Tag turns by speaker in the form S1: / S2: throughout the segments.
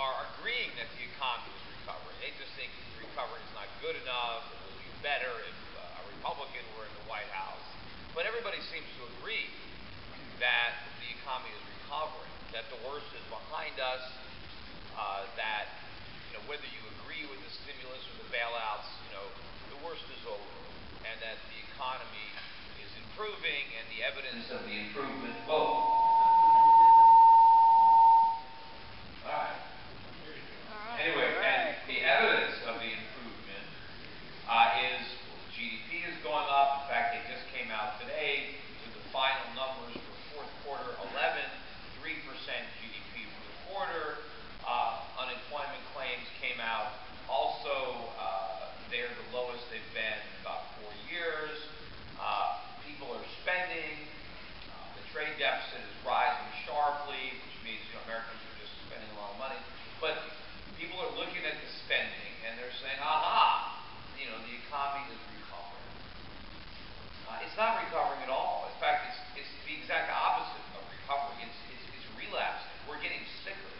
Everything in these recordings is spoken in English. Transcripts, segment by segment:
S1: are agreeing that the economy is recovering. They just think recovering is not good enough. It would be better if a Republican were in the White House. But everybody seems to agree that the economy is recovering, that the worst is behind us, that whether you agree with the stimulus or the bailouts, the worst is over, and that the economy is improving, and the evidence of the improvement. Whoa. Anyway, and the evidence of the improvement is GDP is going up. In fact, they just came out today with the final numbers for fourth quarter 11, 3% GDP for the quarter. Unemployment claims came out also. They're the lowest they've been in about 4 years. People are spending. The trade deficit is rising sharply, which means Americans are just spending a lot of money. But people are looking at the spending and they're saying, aha, the economy is recovering. It's not recovering at all. In fact, it's the exact opposite of recovery. It's relapsing. We're getting sicker.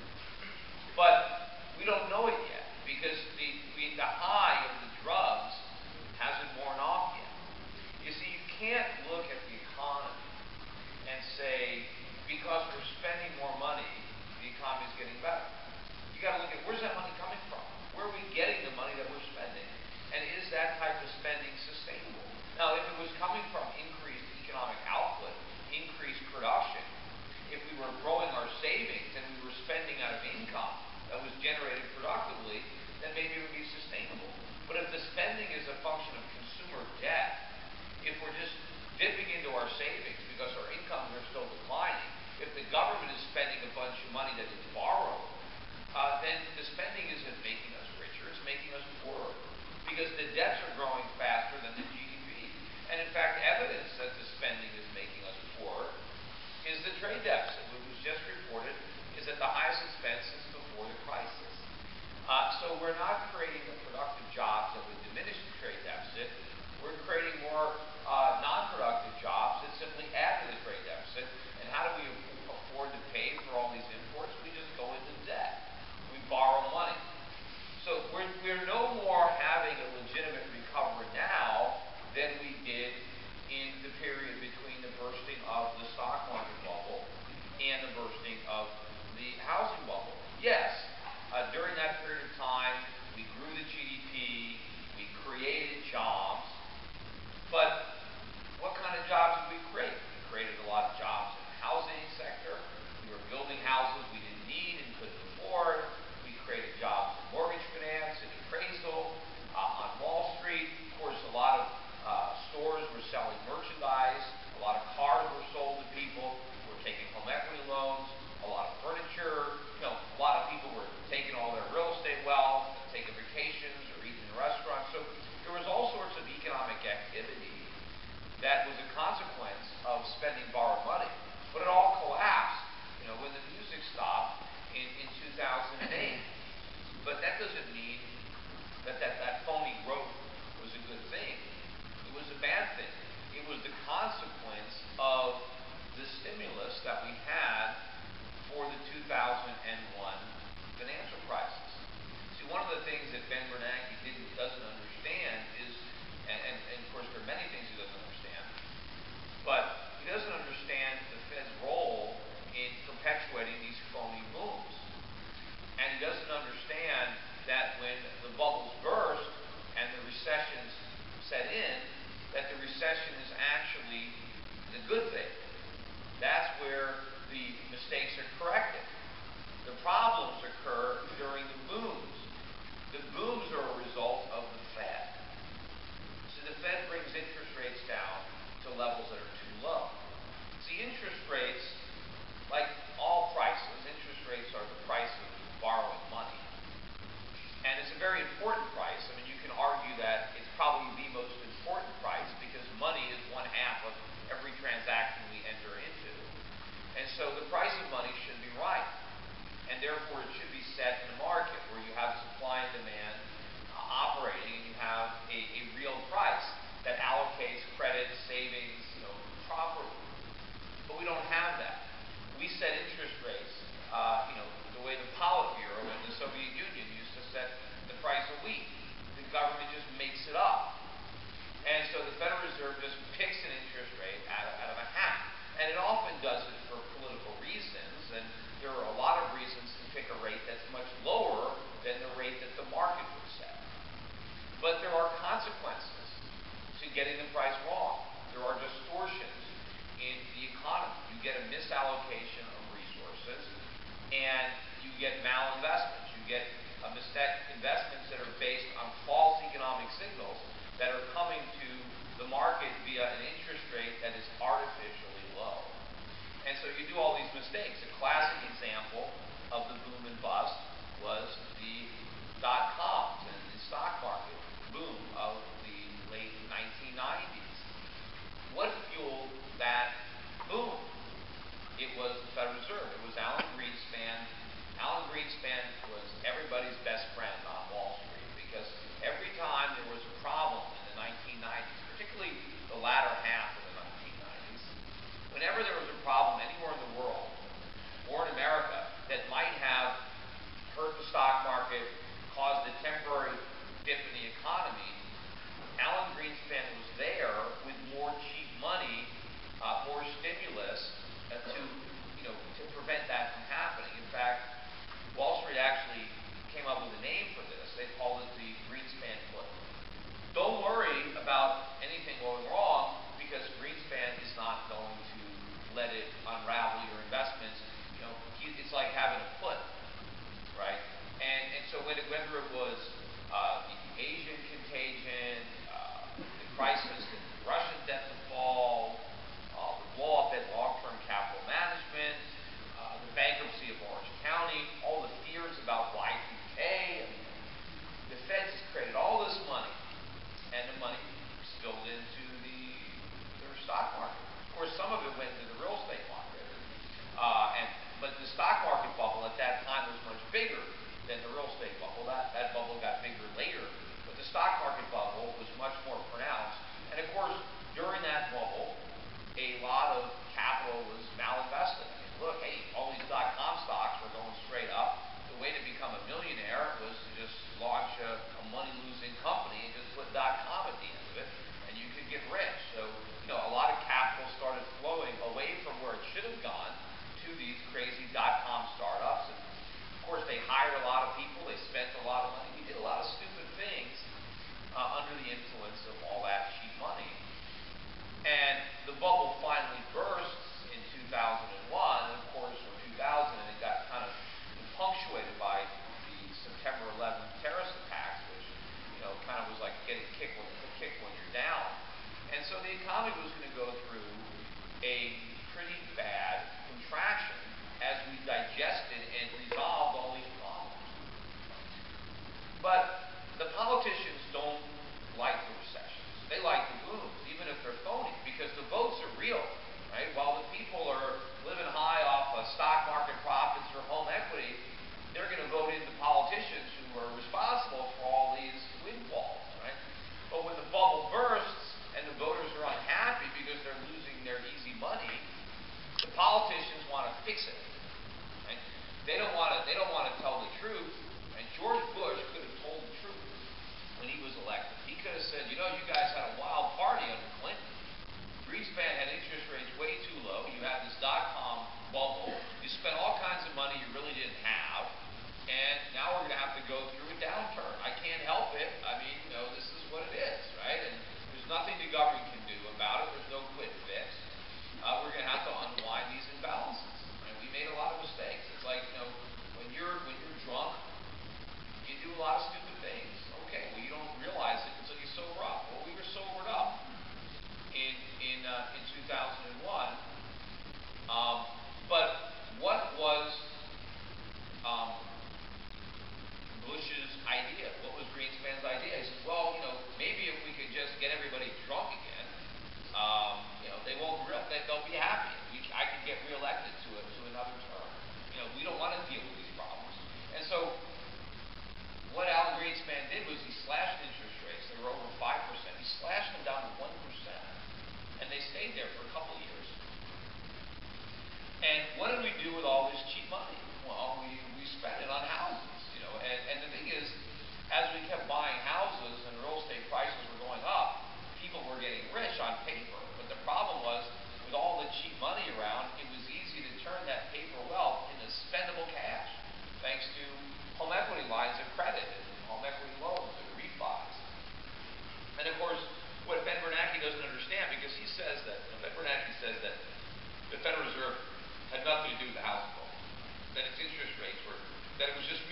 S1: But we don't know it yet because the high of the drugs hasn't worn off yet. You see, you can't look at the economy and say, because we're spending more money, the economy is getting better. You got to look at where's that money coming from? Where are we getting the money that we're spending? And is that type of spending sustainable? Now, if it was coming from increased economic output, increased production, if we were growing our savings and we were spending out of income that was generated productively, then maybe it would be sustainable. But if the spending is a function of consumer debt, if we're just dipping into our savings because our incomes are still declining, if the government is spending a bunch of money that is borrowed, then the spending isn't making us richer, it's making us poorer. Because the debts are growing faster than the GDP. And in fact, evidence that the spending is making us poorer is the trade deficit, which was just reported, is at the highest expense since before the crisis. So we're not creating the productive jobs that would diminish the trade deficit. We're creating more non-productive jobs that simply add to the trade deficit. And how do we afford to pay for all these imports? We just go into debt. We borrow money. So we're no more having a legitimate recovery now than we did in the period between the bursting of the stock market bubble and the bursting of the housing bubble. Yes, during that period of time, we grew the GDP, we created jobs, but what kind of jobs did we create? We created a lot of jobs in the housing sector. We were building houses we didn't need and couldn't afford. We created jobs in mortgage finance and appraisal, on Wall Street. Of course, a lot of stores were selling merchandise. A lot of cars were sold to people who were taking home equity loans. A lot of furniture. A lot of people were taking all their real estate wealth and taking vacations or eating in restaurants. So there was all sorts of economic activity that was a consequence of spending borrowed money. But it all collapsed, when the music stopped in 2008. But that doesn't mean that phony growth was a good thing. It was a bad thing. It was the consequence of the stimulus that we had for the 2001 financial crisis. See, one of the things that Ben Bernanke doesn't understand is, and of course there are many things he doesn't understand, but he doesn't understand the Fed's role in perpetuating these phony booms. And he doesn't understand that when the bubbles burst and the recessions set in, that the recession is actually the good thing. That's where the mistakes are corrected. The problems occur during the booms. The booms are a result of the Fed. So the Fed brings interest rates down to levels that are too low. See, interest rates, like all prices, interest rates are the price of borrowing money. And it's a very important price. I mean, you can argue that it's probably the most important price because money is one half of every transaction we enter into. And so the price of money should be right. And therefore, it should be set in a market where you have supply and demand operating and you have a real price that allocates credit, savings, malinvestments. You get investments that are based on false economic signals that are coming to the market via an interest rate that is artificially low. And so you do all these mistakes. A classic example of the boom and bust was the dot-coms and the stock market boom of the late 1990s. What fueled that boom? It was the Federal Reserve. It was Alan Greenspan. Alan Greenspan was everybody's best friend on Wall Street because every time there was a problem in the 1990s, particularly the latter half of the 1990s, whenever there was a problem anywhere in the world or in America that might have hurt the stock market, caused a temporary dip in the economy, Alan Greenspan was there with more cheap money, more stimulus to prevent that from happening. In fact, Wall Street actually came up with a name for this. They called it the Greenspan put. Don't worry about anything going wrong because Greenspan is not going to let it unravel your investments. It's like having a put, right? And so whether it was the Asian contagion, the crisis in Russian debt default, the blow-up at long-term capital management, the bankruptcy of Orange County, all the fears about Y2K, the Feds created all this money, and the money spilled into their stock market. Of course, some of it went to the real estate market, but the stock market bubble at that time was much bigger than the real estate bubble. That bubble got bigger later, but the stock market bubble was much more pronounced. And of course, during that bubble, a lot of capital was malinvested. I mean, look, hey, all these dot-com stocks were going straight up. The way to become a millionaire was to just launch a money-losing company and just put .com at the end of it, and you could get rich. So, a lot of capital started flowing away from where it should have gone to these crazy .com startups. And of course, they hired a lot of people. They spent a lot of money. We did a lot of stupid things under the influence of all that cheap money. And the bubble finally bursts in 2001, and of course, for 2000, it got kind of punctuated by the September 11th terrorist attacks, which, kind of was like getting kicked when you're down. And so the economy was going to go through a pretty bad contraction as we digested and resolved all these problems. But the politicians don't like the recessions. They like the booms, even if they're phony, because the votes are real, right? While the people are living high off of stock market profits or home equity, they're going to vote in the politicians who are responsible for all these windfalls, right? But when the bubble bursts and the voters are unhappy because they're losing their easy money, the politicians want to fix it. Right? They don't want to tell the truth. And George Bush could have told the truth when he was elected. He could have said, you guys had a wild party under Clinton. Greenspan had interest rates way too low. You had this dot-com bubble. You spent all kinds of money you really didn't have. And now we're going to have to go through a downturn. I can't help it. I mean, this is what it is, right? And there's nothing the government can do about it. There's no quick fix. We're going to have to unwind these imbalances. And we made a lot of mistakes. It's like, when you're drunk, you do a lot of stupid things. Okay, well, you don't realize it until you sober up. Well, we were sobered up in 2001. But what was Bush's idea? What was Greenspan's idea? He said, well, maybe if we could just get everybody drunk again, they'll be happy. I could get reelected to another term. We don't want to deal with these problems. And so, what Alan Greenspan did was he slashed interest rates. They were over 5%. He slashed them down to 1%, and they stayed there for a couple of years. And what did we do with all this cheap money? Well, we spent it on houses. And the thing is, as we kept buying houses and real estate prices were going up, people were getting rich on paper. But the problem was, with all the cheap money around, it was easy to turn that paper wealth into spendable cash, thanks to home equity lines of credit and home equity loans and refis. And of course, what Ben Bernanke doesn't understand, because he says that, Ben Bernanke says that the Federal Reserve had nothing to do with the housing bubble, that its interest rates were, that it was just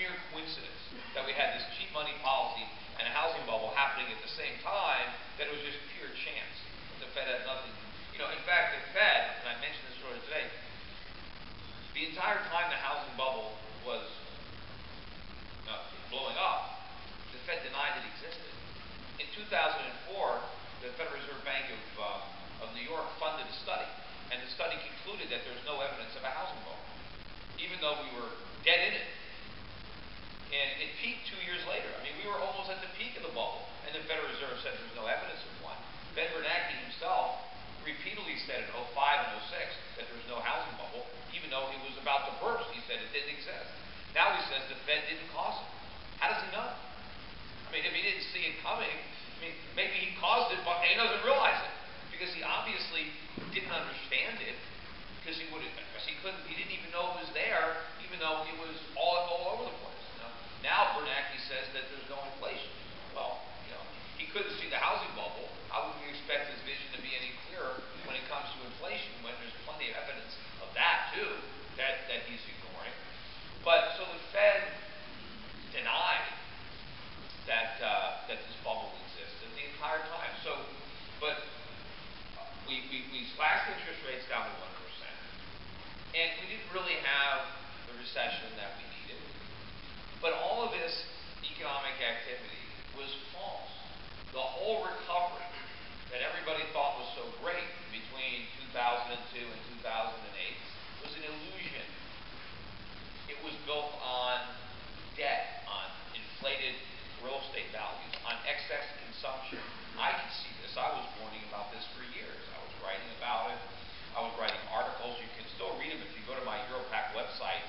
S1: 2004, the Federal Reserve Bank of New York funded a study, and the study concluded that there's no evidence of a housing bubble, even though we were dead in it. And it peaked 2 years later. I mean, we were almost at the peak of the bubble, and the Federal Reserve said there's no evidence of one. Ben Bernanke himself repeatedly said in 05 and 06 that there was no housing bubble, even though it was about to burst. He said it didn't exist. Now he says the Fed didn't cause it. How does he know? I mean, if he didn't see it coming, I mean, maybe he caused it, but he doesn't realize it, because he obviously didn't understand it, because he didn't even know it was there, even though it was all over the place. Now Bernanke says that there's no inflation. Well, he couldn't see the housing bubble. How would we expect his vision to be any clearer when it comes to inflation, when there's plenty of evidence of that too, that he's ignoring? But so the Fed denied that this bubble existed the entire time. So, but we slashed interest rates down to 1%, and we didn't really have the recession that we needed. But all of this economic activity was false. The whole recovery that everybody thought was so great between 2002 and 2008 was an illusion. It was built on debt, on inflated real estate values, on excess consumption. I can see this. I was warning about this for years. I was writing about it. I was writing articles. You can still read them if you go to my Europac website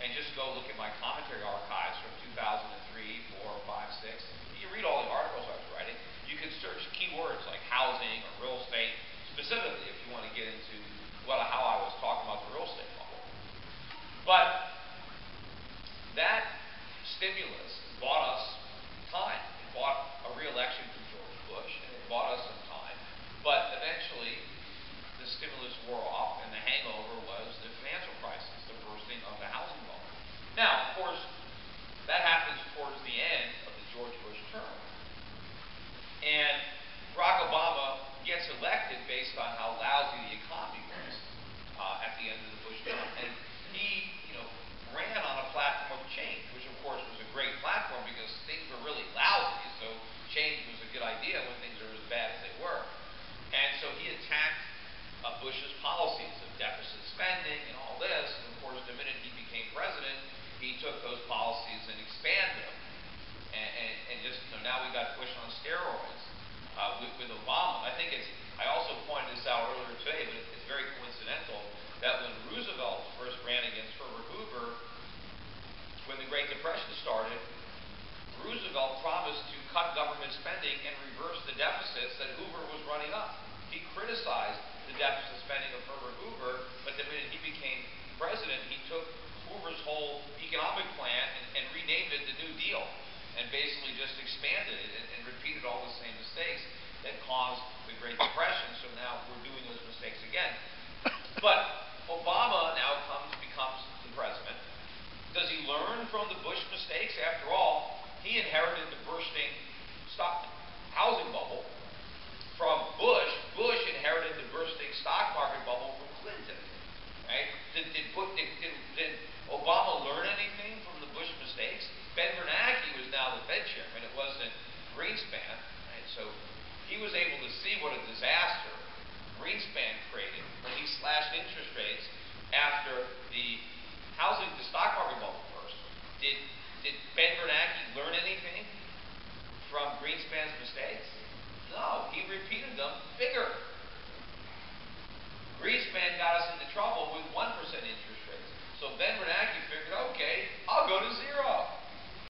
S1: and just go look at my commentary archives from 2003, 4, 5, 6. You read all the articles I was writing. You can search keywords like housing or real estate, specifically if you want to get into how I was talking about the real estate bubble. But that stimulus bought us time. It bought a re-election for George Bush, and it bought us some time. But eventually, the stimulus wore off, and the hangover was the financial crisis, the bursting of the housing bubble. Now, of course, that happens towards the end of the George Bush term. And Barack Obama gets elected based on how lousy the economy was at the end of the Bush term. And he, ran on a platform of change, which of course was a great platform because things were really lousy, so change was a good idea when things were as bad as they were. And so he attacked Bush's policies of deficit spending and all this, and of course the minute he became president, he took those policies and expanded them. And just, now we got Bush on steroids with Obama. I also pointed this out earlier today, but it's very coincidental that when Roosevelt first ran against Herbert Hoover, when the Great Depression started, Roosevelt promised to cut government spending and reverse the deficits that Hoover was running up. He criticized the deficit spending of Herbert Hoover, but the minute he became president, he took Hoover's whole economic plan and renamed it the New Deal, and basically just expanded it and repeated all the same mistakes that caused the Great Depression. So now we're doing those mistakes again. But Obama now becomes the president. Does he learn from the Bush mistakes? After all, he inherited the bursting housing bubble from Bush. Bush inherited the bursting stock market bubble from Clinton. Right? Did Obama learn anything from the Bush mistakes? Ben Bernanke was now the Fed chairman. It wasn't Greenspan. Right? So he was able to see what a disaster Greenspan created when he slashed interest rates after the stock market bubble burst. Did Ben Bernanke learn anything from Greenspan's mistakes? No, he repeated them bigger. Greenspan got us into trouble with 1% interest rates. So Ben Bernanke figured